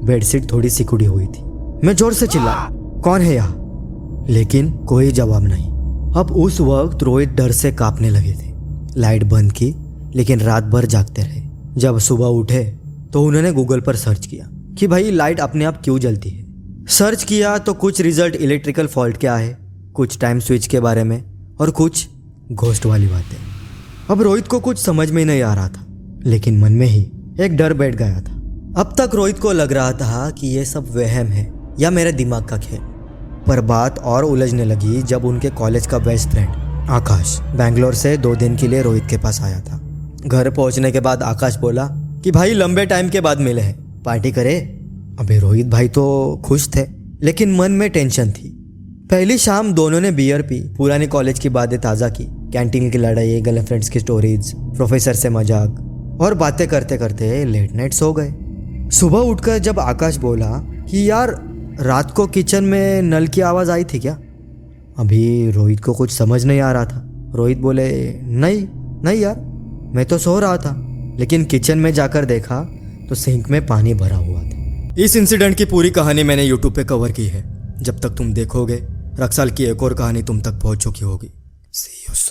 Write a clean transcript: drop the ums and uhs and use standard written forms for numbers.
Bedsheet थोड़ी सिकुड़ी हुई थी। मैं जोर से चिल्लाया, कौन है यहाँ? लेकिन कोई जवाब नहीं। अब उस वक्त रोहित डर से कांपने लगे थे। लाइट बंद की, लेकिन रात भर जागते रहे। जब सुबह उठे तो उन्होंने गूगल पर सर्च किया कि भाई लाइट अपने आप क्यों जलती है। सर्च किया तो कुछ रिजल्ट इलेक्ट्रिकल फॉल्ट क्या है, कुछ टाइम स्विच के बारे में और कुछ घोस्ट वाली बातें। अब रोहित को कुछ समझ में नहीं आ रहा था, लेकिन मन में ही एक डर बैठ गया था। अब तक रोहित को लग रहा था कि ये सब वहम है या मेरे दिमाग का खेल। पर बात और उलझने लगी जब उनके कॉलेज का बेस्ट फ्रेंड आकाश बैंगलोर से 2 दिन के लिए रोहित के पास आया था। घर पहुंचने के बाद आकाश बोला कि भाई लंबे टाइम के बाद मिले हैं, पार्टी करे। अबे रोहित भाई तो खुश थे, लेकिन मन में टेंशन थी। पहली शाम दोनों ने बियर पी, पुरानी कॉलेज की बातें ताज़ा की, कैंटीन की लड़ाई, गर्लफ्रेंड्स की स्टोरीज, प्रोफेसर से मजाक और बातें करते करते लेट नाइट सो गए। सुबह उठकर जब आकाश बोला कि यार रात को किचन में नल की आवाज़ आई थी क्या, अभी रोहित को कुछ समझ नहीं आ रहा था। रोहित बोले, नहीं यार, मैं तो सो रहा था, लेकिन किचन में जाकर देखा तो सिंक में पानी भरा हुआ था। इस इंसिडेंट की पूरी कहानी मैंने यूट्यूब पे कवर की है। जब तक तुम देखोगे, रक्साल की एक और कहानी तुम तक पहुंच चुकी होगी। See you soon.